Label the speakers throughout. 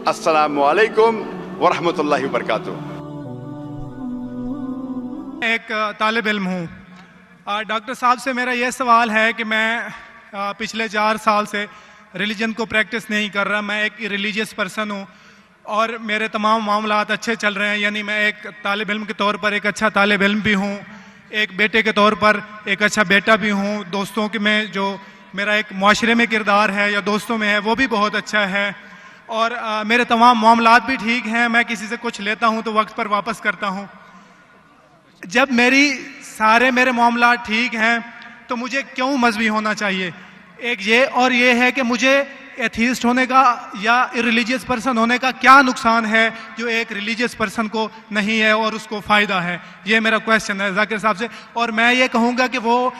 Speaker 1: अस्सलामु अलैकुम वरहमतुल्लाहि वबरकातुहू।
Speaker 2: एक तालिब इल्म हूँ। डॉक्टर साहब से मेरा ये सवाल है कि मैं पिछले 4 साल से रिलीजन को प्रैक्टिस नहीं कर रहा। मैं एक रिलीजियस पर्सन हूँ और मेरे तमाम मामलात अच्छे चल रहे हैं। यानी मैं एक तालिब इल्म के तौर पर एक अच्छा तालिब इल्म भी हूँ, एक बेटे के तौर पर एक अच्छा बेटा भी हूँ। दोस्तों के में जो मेरा एक मुआशरे में किरदार है या दोस्तों में है वो भी बहुत अच्छा है और मेरे तमाम मामलात भी ठीक हैं। मैं किसी से कुछ लेता हूँ तो वक्त पर वापस करता हूँ। जब मेरे मामलात ठीक हैं तो मुझे क्यों मजहबी होना चाहिए? एक ये और ये है कि मुझे एथीस्ट होने का या इरिलीजियस पर्सन होने का क्या नुकसान है जो एक रिलीजियस पर्सन को नहीं है और उसको फ़ायदा है? ये मेरा क्वेश्चन है जाकिर साहब से। और मैं ये कहूँगा कि वो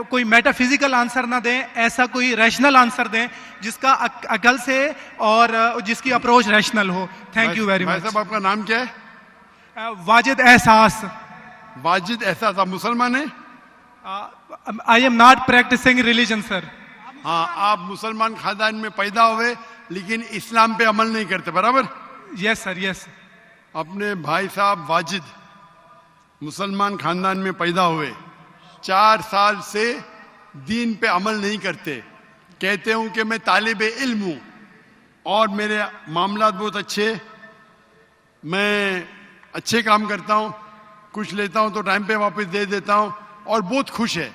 Speaker 2: कोई मेटाफिजिकल आंसर ना दें, ऐसा कोई रैशनल आंसर दें जिसका अकल से और जिसकी अप्रोच रैशनल हो। Thank you very much.
Speaker 1: साहब आपका नाम क्या है?
Speaker 2: वाजिद एहसास।
Speaker 1: वाजिद एहसास। आप मुसलमान हैं?
Speaker 2: I am not practising religion sir.
Speaker 1: हाँ, आप मुसलमान खानदान में पैदा हुए लेकिन इस्लाम पे अमल नहीं करते, बराबर?
Speaker 2: Yes sir, yes.
Speaker 1: अपने भाई साहब वाजिद मुसलमान खानदान में पैदा हुए, 4 साल से दीन पे अमल नहीं करते। कहते हूं कि मैं तालिब इल्म हूं और मेरे मामलात बहुत अच्छे, मैं अच्छे काम करता हूं, कुछ लेता हूं तो टाइम पे वापस दे देता हूं और बहुत खुश है,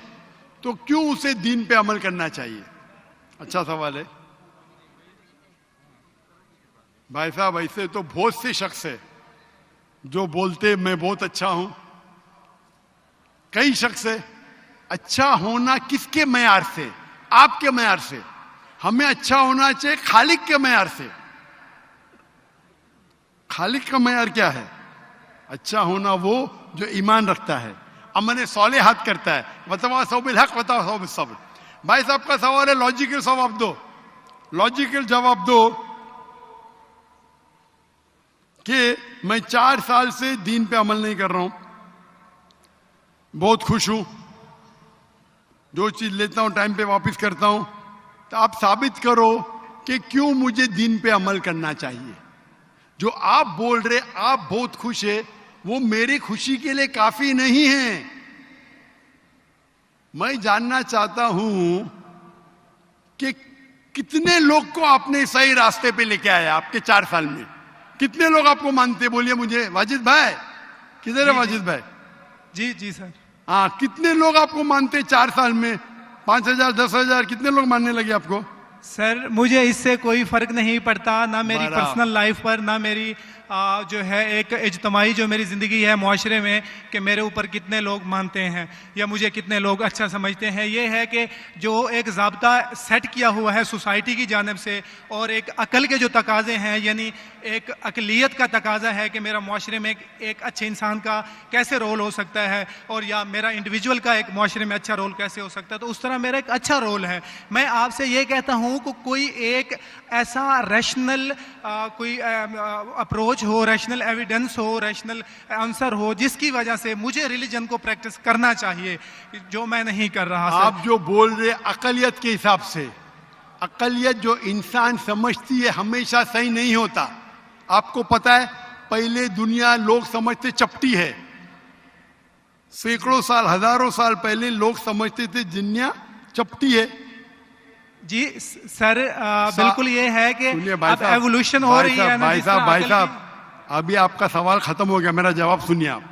Speaker 1: तो क्यों उसे दीन पे अमल करना चाहिए? अच्छा सवाल है भाई साहब। ऐसे तो बहुत से शख्स है जो बोलते मैं बहुत अच्छा हूं। कई शख्स है। अच्छा होना किसके मयार से? आपके मयार से। हमें अच्छा होना चाहिए खालिक के मयार से। खालिक का मयार क्या है? अच्छा होना वो जो ईमान रखता है, अमल सौलेहात करता है। वतवासौ बिल हक वतवासौ बिस सब्र। भाई साहब का सवाल है, लॉजिकल जवाब दो। लॉजिकल जवाब दो कि मैं 4 साल से दीन पे अमल नहीं कर रहा हूं, बहुत खुश हूं, जो चीज लेता हूं टाइम पे वापस करता हूं, तो आप साबित करो कि क्यों मुझे दीन पे अमल करना चाहिए। जो आप बोल रहे आप बहुत खुश है, वो मेरी खुशी के लिए काफी नहीं है। मैं जानना चाहता हूं कि कितने लोग को आपने सही रास्ते पे लेके आया आपके 4 साल में। कितने लोग आपको मानते? बोलिए मुझे। वाजिद भाई किधर है? वाजिद भाई
Speaker 2: जी जी सर।
Speaker 1: हाँ, कितने लोग आपको मानते 4 साल में? 5,000 10,000 कितने लोग मानने लगे आपको?
Speaker 2: सर मुझे इससे कोई फर्क नहीं पड़ता, ना मेरी पर्सनल लाइफ पर, ना मेरी जो है एक इज्तमाही जो मेरी ज़िंदगी है मुआशरे में, कि मेरे ऊपर कितने लोग मानते हैं या मुझे कितने लोग अच्छा समझते हैं। ये है कि जो एक ज़ाब्ता सेट किया हुआ है सोसाइटी की जानिब से और एक अकल के जो तकाज़े हैं, यानी एक अकलियत का तकाज़ा है कि मेरा मुआशरे में एक अच्छे इंसान का कैसे रोल हो सकता है और या मेरा इंडिविजुअल का एक मुआशरे में अच्छा रोल कैसे हो सकता है, तो उस तरह मेरा एक अच्छा रोल है। मैं आपसे ये कहता हूँ कि कोई एक ऐसा रैशनल कोई अप्रोच हो, रैशनल एविडेंस हो, रैशनल आंसर हो जिसकी वजह से मुझे रिलीजन को प्रैक्टिस करना चाहिए, जो मैं नहीं कर रहा।
Speaker 1: आप जो बोल रहे अकलियत के हिसाब से, अकलियत जो इंसान समझती है हमेशा सही नहीं होता। आपको पता है पहले दुनिया लोग समझते चपटी है। सैकड़ों साल हजारों साल पहले लोग समझते थे दुनिया चपटी है।
Speaker 2: जी सर बिल्कुल ये है कि अब एवोल्यूशन हो रही है।
Speaker 1: भाई साहब अभी आपका सवाल खत्म हो गया, मेरा जवाब सुनिए आप।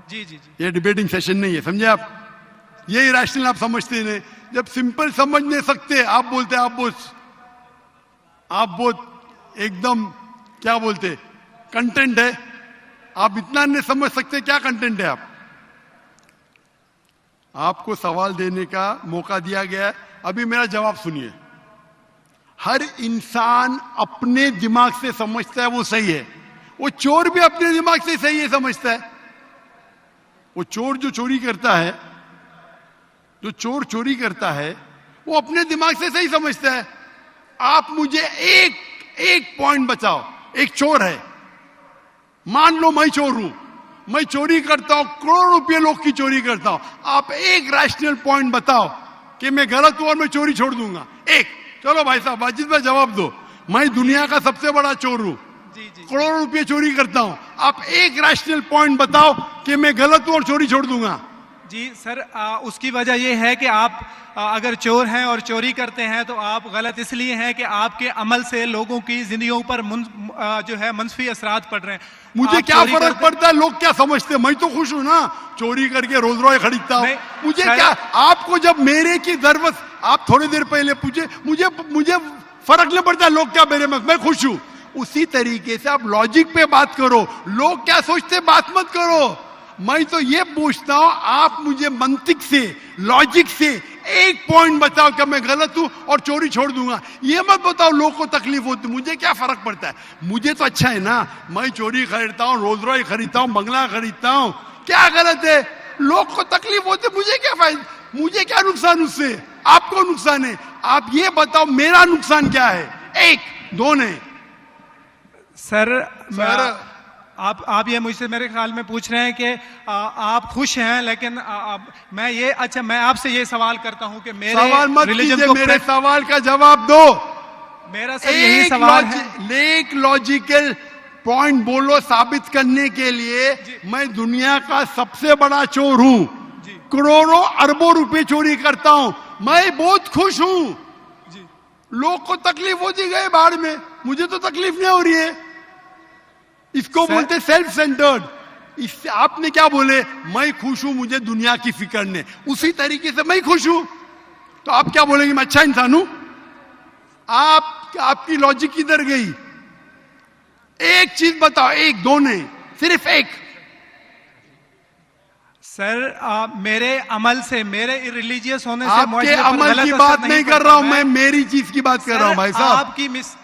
Speaker 2: जी जी जी।
Speaker 1: ये डिबेटिंग सेशन नहीं है, समझे आप? ये इरेशनल आप समझते नहीं। जब सिंपल समझ नहीं सकते आप बोलते आप बहुत एकदम क्या बोलते कंटेंट है। आप इतना नहीं समझ सकते क्या कंटेंट है। आपको सवाल देने का मौका दिया गया है, अभी मेरा जवाब सुनिए। हर इंसान अपने दिमाग से समझता है वो सही है। वो चोर भी अपने दिमाग से सही है समझता है। वो चोर जो चोरी करता है, जो चोर चोरी करता है, वो अपने दिमाग से सही समझता है। आप मुझे एक पॉइंट बताओ। एक चोर है, मान लो मैं चोर हूं, मैं चोरी करता हूं, करोड़ों रुपये लोग की चोरी करता हूं। आप एक रैशनल पॉइंट बताओ कि मैं गलत हूं और मैं चोरी छोड़ दूंगा। एक। चलो भाई साहब वाजिद भाई जवाब दो। मैं दुनिया का सबसे बड़ा चोर हूं,
Speaker 2: जी जी
Speaker 1: करोड़ों रुपए चोरी करता हूं, आप एक रैशनल पॉइंट बताओ कि मैं गलत हूं और चोरी छोड़ दूंगा।
Speaker 2: जी सर, उसकी वजह यह है कि आप अगर चोर हैं और चोरी करते हैं तो आप गलत इसलिए हैं कि आपके अमल से लोगों की जिंदगियों पर जो है मंफी असरात पड़ रहे हैं।
Speaker 1: मुझे
Speaker 2: आप
Speaker 1: क्या
Speaker 2: चोरी
Speaker 1: फर्क
Speaker 2: करते-
Speaker 1: पड़ता है लोग क्या समझते हैं, मैं तो खुश हूं ना, चोरी करके रोज रॉय खरीदता हूं।
Speaker 2: नहीं,
Speaker 1: मुझे
Speaker 2: सर-
Speaker 1: क्या, आपको जब मेरे की जरूरत, आप थोड़ी देर पहले पूछे, मुझे मुझे फर्क नहीं पड़ता लोग क्या मेरे में, मैं खुश हूं। उसी तरीके से आप लॉजिक पे बात करो, लोग क्या सोचते बात मत करो। मैं तो ये पूछता हूं, आप मुझे मंतिक से, लॉजिक से एक पॉइंट बताओ कि मैं गलत हूं और चोरी छोड़ दूंगा। ये मत बताओ लोग को तकलीफ होती, मुझे क्या फर्क पड़ता है, मुझे तो अच्छा है ना, मैं चोरी खरीदता हूं, रोज रॉय खरीदता हूं, बंगला खरीदता हूं, क्या गलत है? लोग को तकलीफ होती, मुझे क्या फायदा, मुझे क्या नुकसान उससे, आपको नुकसान है। आप ये बताओ मेरा नुकसान क्या है, एक दो नहीं।
Speaker 2: सर,
Speaker 1: सर
Speaker 2: आप ये मुझसे मेरे ख्याल में पूछ रहे हैं कि आप खुश हैं, लेकिन मैं ये, अच्छा मैं आपसे ये सवाल करता हूं कि मेरे
Speaker 1: सवाल मत
Speaker 2: रिलीजन
Speaker 1: कीजिए,
Speaker 2: को
Speaker 1: मेरे सवाल का जवाब दो।
Speaker 2: मेरा सर यही सवाल है।
Speaker 1: एक लॉजिकल पॉइंट बोलो साबित करने के लिए, मैं दुनिया का सबसे बड़ा चोर हूं, करोड़ों अरबों रुपए चोरी करता हूं, मैं बहुत खुश हूं।
Speaker 2: जी
Speaker 1: लोग को तकलीफ होती गए बाढ़ में, मुझे तो तकलीफ नहीं हो रही है। इसको बोलते सेल्फ सेंटर्ड। इससे आपने क्या बोले, मैं खुश हूं, मुझे दुनिया की फिक्र नहीं, उसी तरीके से मैं खुश हूं, तो आप क्या बोलेंगे मैं अच्छा इंसान हूं? आपकी लॉजिक किधर गई? एक चीज बताओ, एक दो नहीं, सिर्फ एक।
Speaker 2: सर, मेरे अमल से, मेरे रिलीजियस होने से
Speaker 1: आपके अमल की बात नहीं कर रहा हूं मैं, मेरी चीज की बात कर रहा हूं भाई साहब।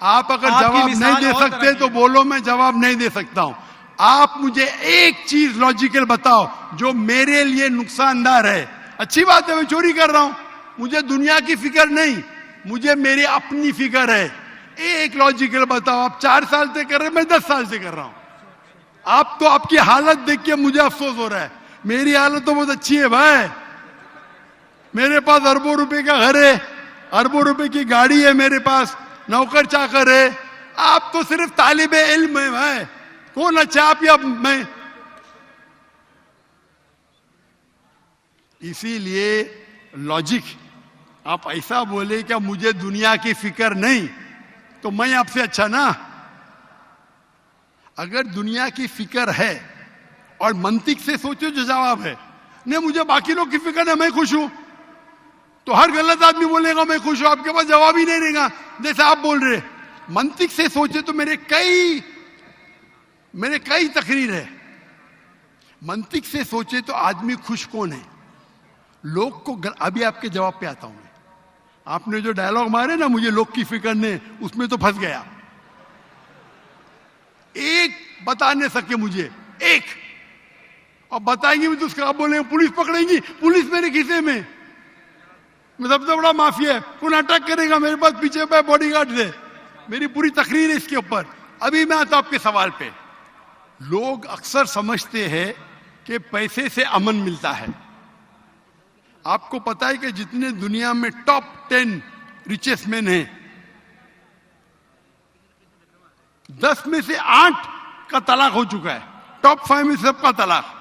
Speaker 1: आप अगर जवाब नहीं दे सकते तो बोलो, मैं जवाब नहीं दे सकता हूं। आप मुझे एक चीज लॉजिकल बताओ जो मेरे लिए नुकसानदार है। अच्छी बात है, मैं चोरी कर रहा हूं, मुझे दुनिया की फिक्र नहीं, मुझे मेरी अपनी फिक्र है। एक लॉजिकल बताओ, आप 4 साल से कर रहे हैं, मैं 10 साल से कर रहा हूं। आप तो, आपकी हालत देख के मुझे अफसोस हो रहा है, मेरी हालत तो बहुत अच्छी है भाई, मेरे पास अरबों रुपए का घर है, अरबों रुपए की गाड़ी है मेरे पास, नौकर चाकर है। आप तो सिर्फ तालिबे इल्म है भाई, कौन अच्छा आप या मैं? इसीलिए लॉजिक, आप ऐसा बोले क्या मुझे दुनिया की फिक्र नहीं, तो मैं आपसे अच्छा ना? अगर दुनिया की फिक्र है और मंतिक से सोचो जो जवाब है, नहीं मुझे बाकी लोग की फिक्र है, मैं खुश हूं, तो हर गलत आदमी बोलेगा मैं खुश हूं, आपके पास जवाब ही नहीं रहेगा जैसे आप बोल रहे। मंतिक से सोचे तो मेरे कई तकरीर है। मंतिक से सोचे तो आदमी खुश कौन है? लोग को अभी आपके जवाब पे आता हूं मैं। आपने जो डायलॉग मारे ना, मुझे लोग की फिक्र नहीं, उसमें तो फंस गया। एक बता नहीं सके मुझे, एक, और बताएंगे भी तो उसका आप बोलेंगे पुलिस पकड़ेगी, पुलिस मेरे खीसे में, मैं सबसे बड़ा माफिया है, कौन अटैक करेगा, मेरे पास पीछे पे बॉडीगार्ड है। मेरी पूरी तकरीर है इसके ऊपर। अभी मैं आता हूं आपके सवाल पे। लोग अक्सर समझते हैं कि पैसे से अमन मिलता है। आपको पता है कि जितने दुनिया में टॉप 10 रिचेस्ट मैन हैं, 10 में से 8 का तलाक हो चुका है, टॉप 5 में सबका तलाक।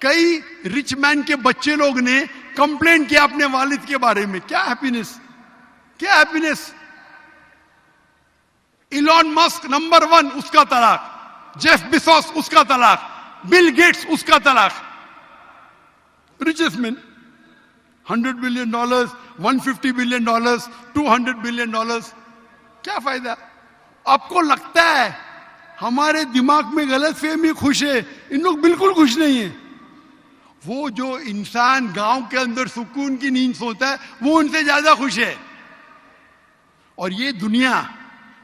Speaker 1: कई रिच मैन के बच्चे लोग ने कंप्लेन किया अपने वालिद के बारे में, क्या हैप्पीनेस, क्या हैप्पीनेस। इलॉन मस्क नंबर 1, उसका तलाक, जेफ बिजोस उसका तलाक, बिल गेट्स उसका तलाक। Richest man, $100 billion, $150 billion, $200 billion, क्या फायदा? आपको लगता है हमारे दिमाग में गलत फहमी खुश है, इन लोग बिल्कुल खुश नहीं है। वो जो इंसान गांव के अंदर सुकून की नींद सोता है, वो उनसे ज्यादा खुश है। और ये दुनिया,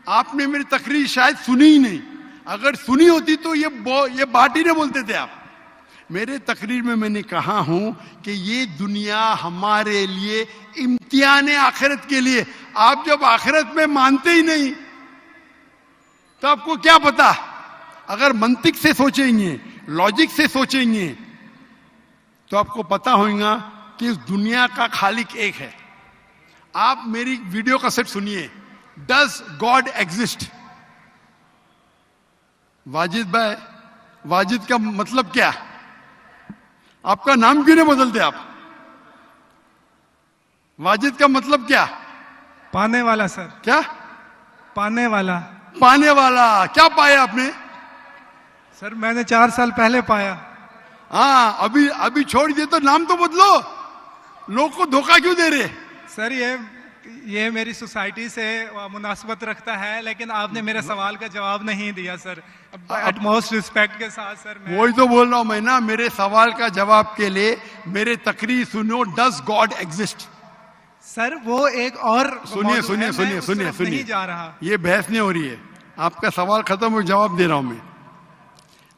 Speaker 1: आपने मेरी तकरीर शायद सुनी ही नहीं, अगर सुनी होती तो ये बात ही नहीं बोलते थे आप। मेरे तकरीर में मैंने कहा हूं कि ये दुनिया हमारे लिए इम्तिहान है आखिरत के लिए। आप जब आखिरत में मानते ही नहीं तो आपको क्या पता? अगर मंतिक से सोचेंगे, लॉजिक से सोचेंगे, तो आपको पता होगा कि इस दुनिया का खालिक एक है। आप मेरी वीडियो कैसेट सुनिए, डज गॉड एग्जिस्ट? वाजिद भाई, वाजिद का मतलब क्या? आपका नाम क्यों नहीं बदलते आप? वाजिद का मतलब क्या?
Speaker 2: पाने वाला सर।
Speaker 1: क्या?
Speaker 2: पाने वाला।
Speaker 1: पाने वाला। क्या पाया आपने?
Speaker 2: सर मैंने 4 साल पहले पाया।
Speaker 1: हाँ, अभी अभी छोड़ दिए तो नाम तो बदलो। लोग को धोखा क्यों दे रहे?
Speaker 2: सर ये मेरी सोसाइटी से मुनासबत रखता है, लेकिन आपने मेरे सवाल का जवाब नहीं दिया सर। अटमोस्ट रिस्पेक्ट के साथ सर, मैं
Speaker 1: वही तो बोल रहा हूं मैं ना, मेरे सवाल का जवाब के लिए मेरे तकरीर सुनो। Does God exist?
Speaker 2: सर वो एक और
Speaker 1: सुनिए
Speaker 2: मौजू है,
Speaker 1: सुनिए
Speaker 2: मैं
Speaker 1: सुनिए
Speaker 2: उस
Speaker 1: सुनिए
Speaker 2: तरफ
Speaker 1: सुनिए,
Speaker 2: नहीं जा रहा।
Speaker 1: ये बहस नहीं हो रही है। आपका सवाल खत्म हो, जवाब दे रहा हूं मैं।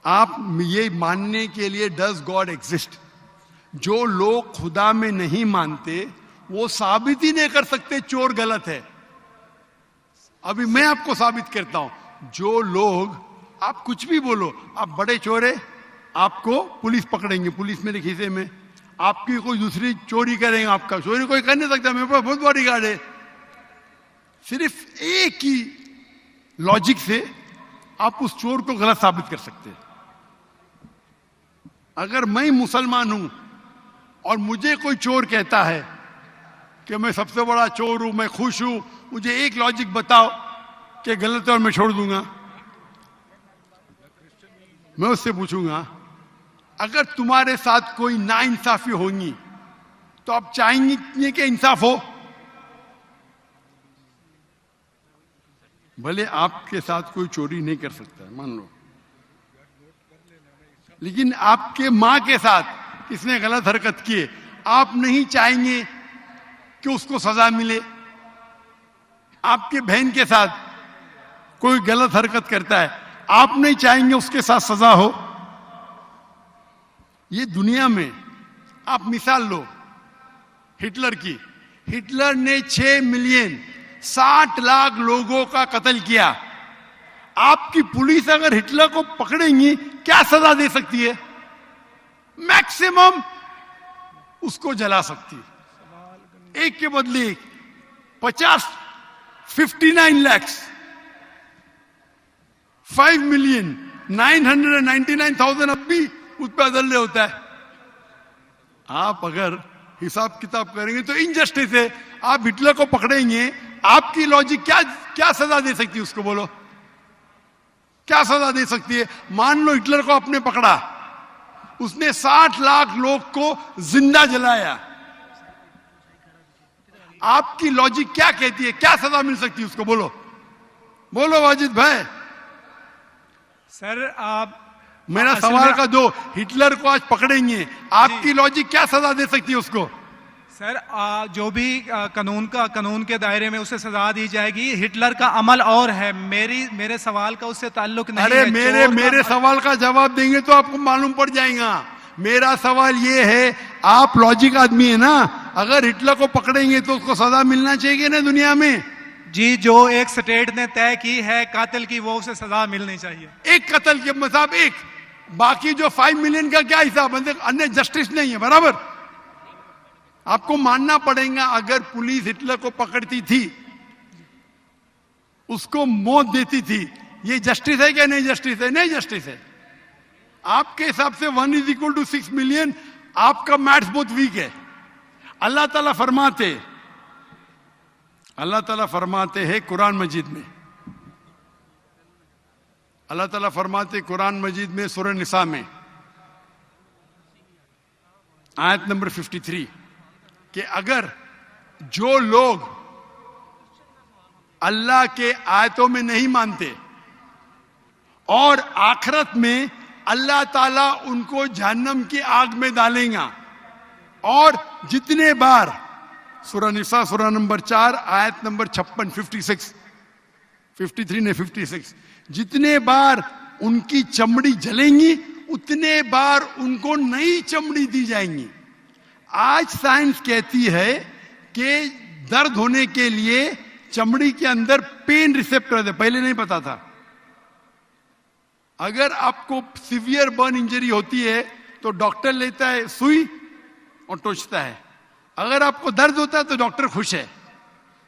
Speaker 1: आप ये मानने के लिए डज गॉड एग्जिस्ट, जो लोग खुदा में नहीं मानते वो साबित ही नहीं कर सकते चोर गलत है। अभी मैं आपको साबित करता हूं। जो लोग, आप कुछ भी बोलो, आप बड़े चोर है, आपको पुलिस पकड़ेंगे, पुलिस मेरे खीसे में। आपकी कोई दूसरी चोरी करेंगे, आपका चोरी कोई कर नहीं सकता, मेरे पास बहुत बड़ी गार्ड है। सिर्फ एक ही लॉजिक से आप उस चोर को गलत साबित कर सकते हैं। अगर मैं मुसलमान हूं और मुझे कोई चोर कहता है कि मैं सबसे बड़ा चोर हूं, मैं खुश हूं, मुझे एक लॉजिक बताओ कि गलत है और मैं छोड़ दूंगा। मैं उससे पूछूंगा, अगर तुम्हारे साथ कोई नाइंसाफी होगी तो आप चाहेंगे कि इंसाफ हो? भले आपके साथ कोई चोरी नहीं कर सकता है, मान लो, लेकिन आपके मां के साथ किसने गलत हरकत की है, आप नहीं चाहेंगे कि उसको सजा मिले? आपके बहन के साथ कोई गलत हरकत करता है, आप नहीं चाहेंगे उसके साथ सजा हो? ये दुनिया में आप मिसाल लो हिटलर की। हिटलर ने 6 मिलियन 60 लाख लोगों का कत्ल किया। आपकी पुलिस अगर हिटलर को पकड़ेंगी क्या सजा दे सकती है? मैक्सिमम उसको जला सकती है। एक के बदले 59 लाख 5,999,000 अब भी उस पर अदल्य होता है। आप अगर हिसाब किताब करेंगे तो इनजस्टिस है। आप हिटलर को पकड़ेंगे, आपकी लॉजिक क्या सजा दे सकती है उसको? बोलो, क्या सजा दे सकती है? मान लो हिटलर को आपने पकड़ा, उसने 60 लाख लोग को जिंदा जलाया, आपकी लॉजिक क्या कहती है? क्या सजा मिल सकती है उसको? बोलो बोलो वाजिद भाई।
Speaker 2: सर आप
Speaker 1: मेरा सवाल का दो, हिटलर को आज पकड़ेंगे, आपकी लॉजिक क्या सजा दे सकती है उसको?
Speaker 2: सर जो भी कानून के दायरे में उसे सजा दी जाएगी। हिटलर का अमल और है, मेरे सवाल का उससे ताल्लुक नहीं
Speaker 1: अरे
Speaker 2: है।
Speaker 1: मेरे सवाल का जवाब देंगे तो आपको मालूम पड़ जाएगा। मेरा सवाल ये है, आप लॉजिक आदमी है ना, अगर हिटलर को पकड़ेंगे तो उसको सजा मिलना चाहिए ना दुनिया में?
Speaker 2: जी, जो एक स्टेट ने तय की है कातिल की, वो उसे सजा मिलनी चाहिए।
Speaker 1: एक कत्ल के मतलब एक, बाकी जो 5 मिलियन का क्या हिसाब? अन्य जस्टिस नहीं है, बराबर? आपको मानना पड़ेगा, अगर पुलिस हिटलर को पकड़ती थी, उसको मौत देती थी, ये जस्टिस है क्या? नहीं जस्टिस है, नहीं जस्टिस है। आपके हिसाब से 1 = 6 मिलियन, आपका मैथ्स बहुत वीक है। अल्लाह ताला फरमाते हैं कुरान मजीद में, अल्लाह ताला फरमाते कुरान मजीद में सूरह निसा में आयत नंबर 53 कि अगर जो लोग अल्लाह के आयतों में नहीं मानते और आखिरत में अल्लाह ताला उनको जहन्नम की आग में डालेगा, और जितने बार, सूरह निसा सूरह नंबर 4 आयत नंबर 56 53 ने 56, जितने बार उनकी चमड़ी जलेंगी उतने बार उनको नई चमड़ी दी जाएंगी। आज साइंस कहती है कि दर्द होने के लिए चमड़ी के अंदर पेन रिसेप्टर है, पहले नहीं पता था। अगर आपको सीवियर बर्न इंजरी होती है तो डॉक्टर लेता है सुई और टोचता है। अगर आपको दर्द होता है तो डॉक्टर खुश है,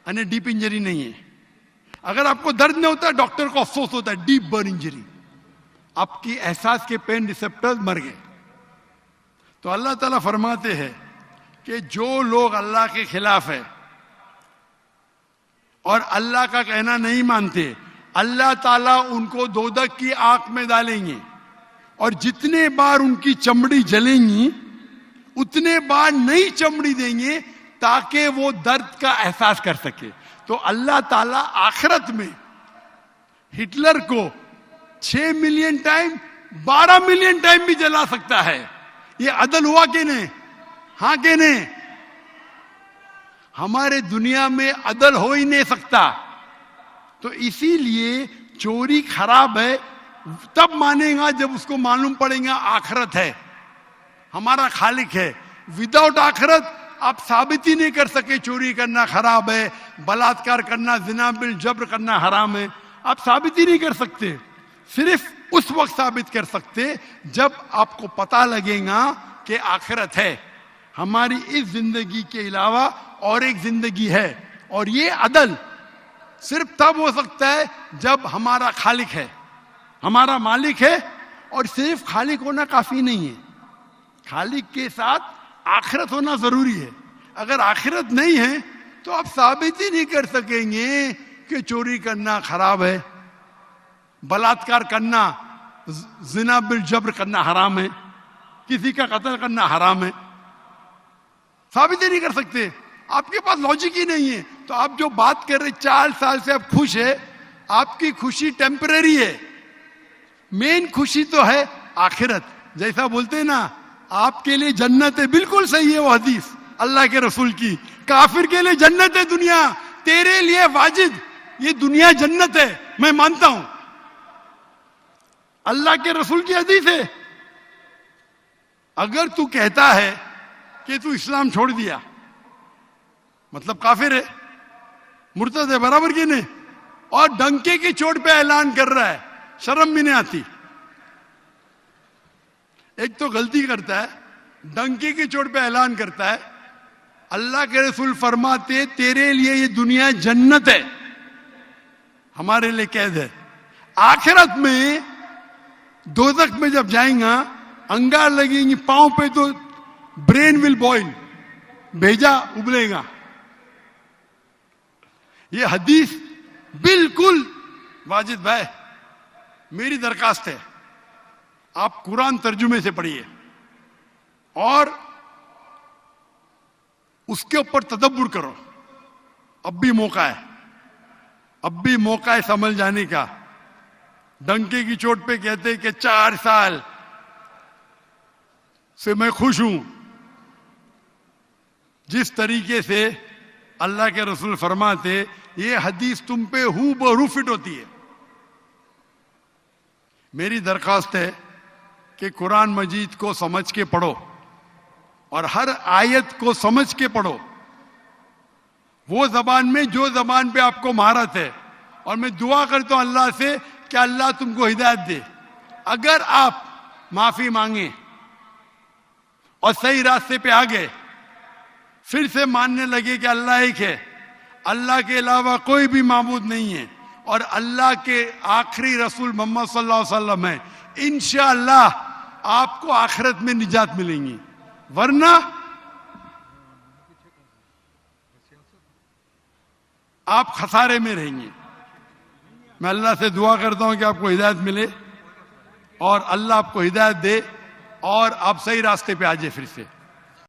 Speaker 1: यानी डीप इंजरी नहीं है। अगर आपको दर्द नहीं होता डॉक्टर को अफसोस होता है, डीप बर्न इंजरी। आपकी एहसास के पेन रिसेप्टर्स मर गए। तो अल्लाह ताला फरमाते हैं कि जो लोग अल्लाह के खिलाफ है और अल्लाह का कहना नहीं मानते, अल्लाह ताला उनको दोजख की आग में डालेंगे और जितने बार उनकी चमड़ी जलेंगी उतने बार नई चमड़ी देंगे ताकि वो दर्द का एहसास कर सके। तो अल्लाह ताला आखिरत में हिटलर को 6 मिलियन टाइम 12 मिलियन टाइम भी जला सकता है। ये अदल हुआ कि नहीं? हाँ कि नहीं? हमारे दुनिया में अदल हो ही नहीं सकता। तो इसीलिए चोरी खराब है तब मानेगा जब उसको मालूम पड़ेगा आखिरत है, हमारा खालिक है। विदाउट आखिरत आप साबित ही नहीं कर सके चोरी करना खराब है, बलात्कार करना, जिना बिल जब्र करना हराम है। आप साबित ही नहीं कर सकते। सिर्फ उस वक्त साबित कर सकते जब आपको पता लगेगा कि आखिरत है, हमारी इस जिंदगी के अलावा और एक जिंदगी है। और ये अदल सिर्फ तब हो सकता है जब हमारा खालिक है, हमारा मालिक है। और सिर्फ खालिक होना काफी नहीं है, खालिक के साथ आखिरत होना जरूरी है। अगर आखिरत नहीं है तो आप साबित ही नहीं कर सकेंगे कि चोरी करना खराब है, बलात्कार करना, जिना बिल जब्र करना हराम है, किसी का कत्ल करना हराम है। साबित ही नहीं कर सकते, आपके पास लॉजिक ही नहीं है। तो आप जो बात कर रहे 4 साल से आप खुश है, आपकी खुशी टेम्परेरी है। मेन खुशी तो है आखिरत। जैसा बोलते हैं ना, आपके लिए जन्नत है, बिल्कुल सही है वो हदीस अल्लाह के रसूल की। काफिर के लिए जन्नत है दुनिया, तेरे लिए वाजिद ये दुनिया जन्नत है, मैं मानता हूं। अल्लाह के रसूल की हदीस है। अगर तू कहता है कि तू इस्लाम छोड़ दिया, मतलब काफिर है, मुर्तद है, बराबर की नहीं, और डंके की चोट पे ऐलान कर रहा है, शर्म भी नहीं आती। एक तो गलती करता है, डंके की चोट पे ऐलान करता है। अल्लाह के रसूल फरमाते तेरे लिए ये दुनिया जन्नत है, हमारे लिए कैद है। आखिरत में दोजख में जब जाएगा, अंगार लगेंगी पांव पे तो ब्रेन विल बॉइल, भेजा उबलेगा। ये हदीस बिल्कुल वाजिद भाई, मेरी दरखास्त है आप कुरान तर्जुमे से पढ़िए और उसके ऊपर तदब्बुर करो। अब भी मौका है, अब भी मौका है समझ जाने का। डंके की चोट पे कहते कि 4 साल से मैं खुश हूं। जिस तरीके से अल्लाह के रसूल फरमाते, ये हदीस तुम पे हूबहू फिट होती है। मेरी दरखास्त है कि कुरान मजीद को समझ के पढ़ो और हर आयत को समझ के पढ़ो, वो जबान में जो जबान पे आपको महारत है। और मैं दुआ करता हूं अल्लाह से कि अल्लाह तुमको हिदायत दे। अगर आप माफी मांगे और सही रास्ते पे आ गए, फिर से मानने लगे कि अल्लाह एक है, अल्लाह के अलावा कोई भी माबूद नहीं है और अल्लाह के आखिरी रसूल मोहम्मद सल्लल्लाहु अलैहि वसल्लम है, इंशाअल्लाह आपको आखिरत में निजात मिलेंगी। वरना आप खसारे में रहेंगे। मैं अल्लाह से दुआ करता हूं कि आपको हिदायत मिले और अल्लाह आपको हिदायत दे और आप सही रास्ते पे आ जाए फिर से।